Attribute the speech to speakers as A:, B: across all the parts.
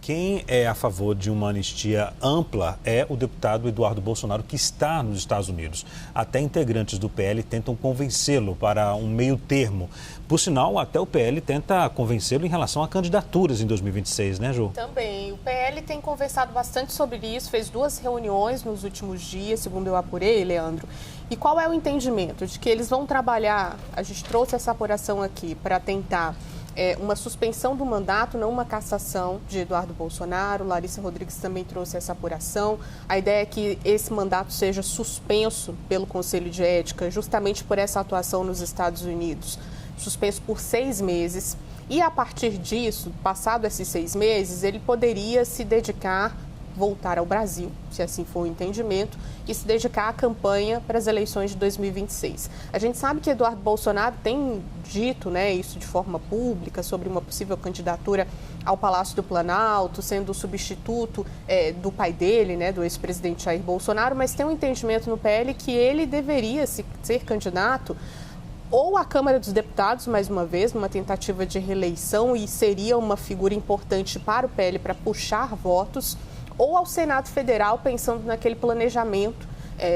A: quem é a favor de uma anistia ampla é o deputado Eduardo Bolsonaro, que está nos Estados Unidos. Até integrantes do PL tentam convencê-lo para um meio termo. Por sinal, até o PL tenta convencê-lo em relação a candidaturas em 2026, né, Ju?
B: Também. O PL tem conversado bastante sobre isso, fez 2 reuniões nos últimos dias, segundo eu apurei, Leandro. E qual é o entendimento? De que eles vão trabalhar, a gente trouxe essa apuração aqui para tentar uma suspensão do mandato, não uma cassação de Eduardo Bolsonaro. Larissa Rodrigues também trouxe essa apuração. A ideia é que esse mandato seja suspenso pelo Conselho de Ética, justamente por essa atuação nos Estados Unidos, suspenso por 6 meses. E a partir disso, passado esses 6 meses, ele poderia se dedicar, voltar ao Brasil, se assim for o entendimento, e se dedicar à campanha para as eleições de 2026. A gente sabe que Eduardo Bolsonaro tem dito, isso de forma pública, sobre uma possível candidatura ao Palácio do Planalto, sendo o substituto do pai dele, do ex-presidente Jair Bolsonaro, mas tem um entendimento no PL que ele deveria ser candidato ou à Câmara dos Deputados, mais uma vez, numa tentativa de reeleição, e seria uma figura importante para o PL para puxar votos, ou ao Senado Federal, pensando naquele planejamento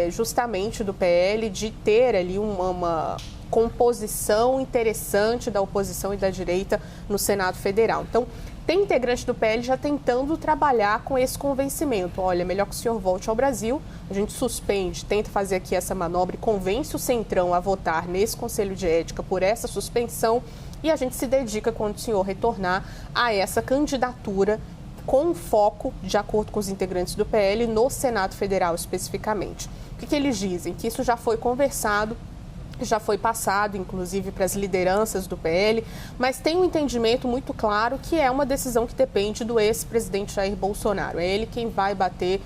B: justamente do PL de ter ali uma composição interessante da oposição e da direita no Senado Federal. Então, tem integrante do PL já tentando trabalhar com esse convencimento. Olha, melhor que o senhor volte ao Brasil, a gente suspende, tenta fazer aqui essa manobra e convence o Centrão a votar nesse Conselho de Ética por essa suspensão, e a gente se dedica, quando o senhor retornar, a essa candidatura com foco, de acordo com os integrantes do PL, no Senado Federal especificamente. O que eles dizem? Que isso já foi conversado, já foi passado, inclusive, para as lideranças do PL, mas tem um entendimento muito claro que é uma decisão que depende do ex-presidente Jair Bolsonaro. É ele quem vai bater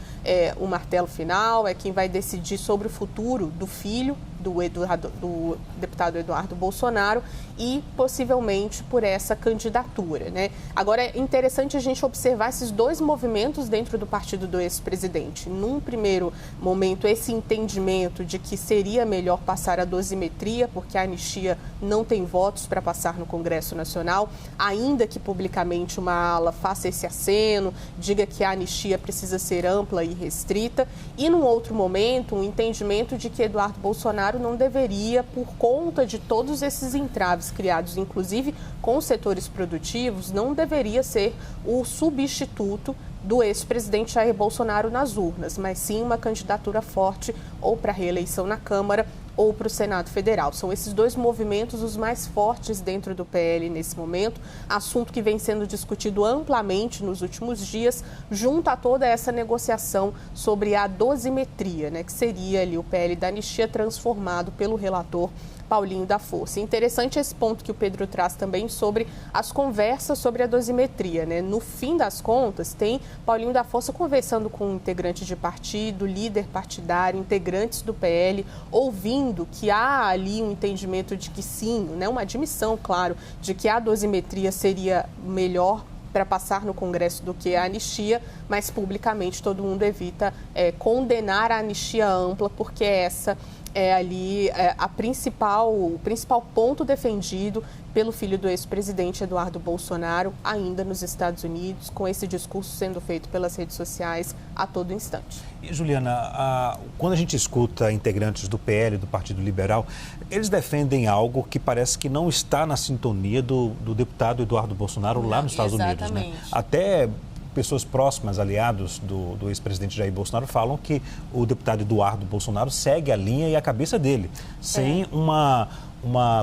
B: o martelo final, é quem vai decidir sobre o futuro do filho do deputado Eduardo Bolsonaro e, possivelmente, por essa candidatura, Agora, é interessante a gente observar esses 2 movimentos dentro do partido do ex-presidente. Num primeiro momento, esse entendimento de que seria melhor passar a dosimetria, porque a anistia não tem votos para passar no Congresso Nacional, ainda que publicamente uma ala faça esse aceno, diga que a anistia precisa ser ampla e restrita. E, num outro momento, um entendimento de que Eduardo Bolsonaro não deveria, por conta de todos esses entraves criados, inclusive com os setores produtivos, não deveria ser o substituto do ex-presidente Jair Bolsonaro nas urnas, mas sim uma candidatura forte ou para reeleição na Câmara ou para o Senado Federal. São esses 2 movimentos os mais fortes dentro do PL nesse momento, assunto que vem sendo discutido amplamente nos últimos dias, junto a toda essa negociação sobre a dosimetria, que seria ali o PL da anistia transformado pelo relator Paulinho da Força. Interessante esse ponto que o Pedro traz também sobre as conversas sobre a dosimetria, No fim das contas, tem Paulinho da Força conversando com um integrante de partido, líder partidário, integrantes do PL, ouvindo que há ali um entendimento de que sim, uma admissão, claro, de que a dosimetria seria melhor para passar no Congresso do que a anistia, mas publicamente todo mundo evita condenar a anistia ampla, porque essa é ali o principal ponto defendido pelo filho do ex-presidente Eduardo Bolsonaro, ainda nos Estados Unidos, com esse discurso sendo feito pelas redes sociais a todo instante.
A: E, Juliana, quando a gente escuta integrantes do PL, do Partido Liberal, eles defendem algo que parece que não está na sintonia do deputado Eduardo Bolsonaro lá nos Estados Unidos, Até pessoas próximas, aliados do ex-presidente Jair Bolsonaro, falam que o deputado Eduardo Bolsonaro segue a linha e a cabeça dele, sem uma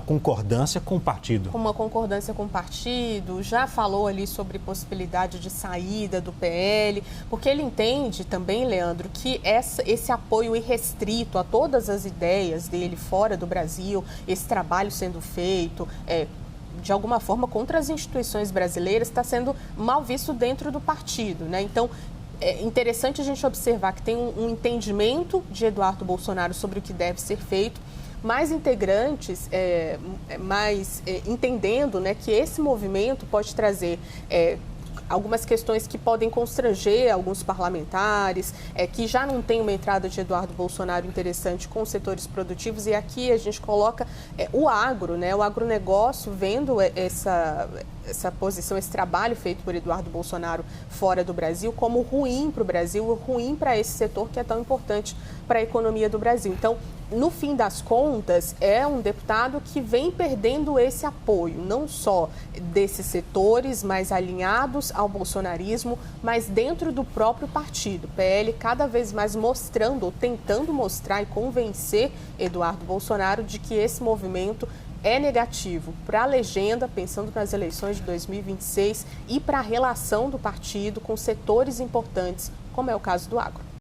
A: concordância com o partido.
B: Uma concordância com o partido, já falou ali sobre possibilidade de saída do PL, porque ele entende também, Leandro, que esse apoio irrestrito a todas as ideias dele fora do Brasil, esse trabalho sendo feito, de alguma forma, contra as instituições brasileiras, está sendo mal visto dentro do partido, Então, é interessante a gente observar que tem um entendimento de Eduardo Bolsonaro sobre o que deve ser feito, mais integrantes, entendendo que esse movimento pode trazer algumas questões que podem constranger alguns parlamentares, que já não tem uma entrada de Eduardo Bolsonaro interessante com os setores produtivos, e aqui a gente coloca o agro, né? O agronegócio, vendo essa posição, esse trabalho feito por Eduardo Bolsonaro fora do Brasil, como ruim para o Brasil, ruim para esse setor que é tão importante para a economia do Brasil. Então, no fim das contas, é um deputado que vem perdendo esse apoio, não só desses setores mais alinhados ao bolsonarismo, mas dentro do próprio partido. O PL cada vez mais mostrando, ou tentando mostrar e convencer Eduardo Bolsonaro de que esse movimento é negativo para a legenda, pensando nas eleições de 2026, e para a relação do partido com setores importantes, como é o caso do agro.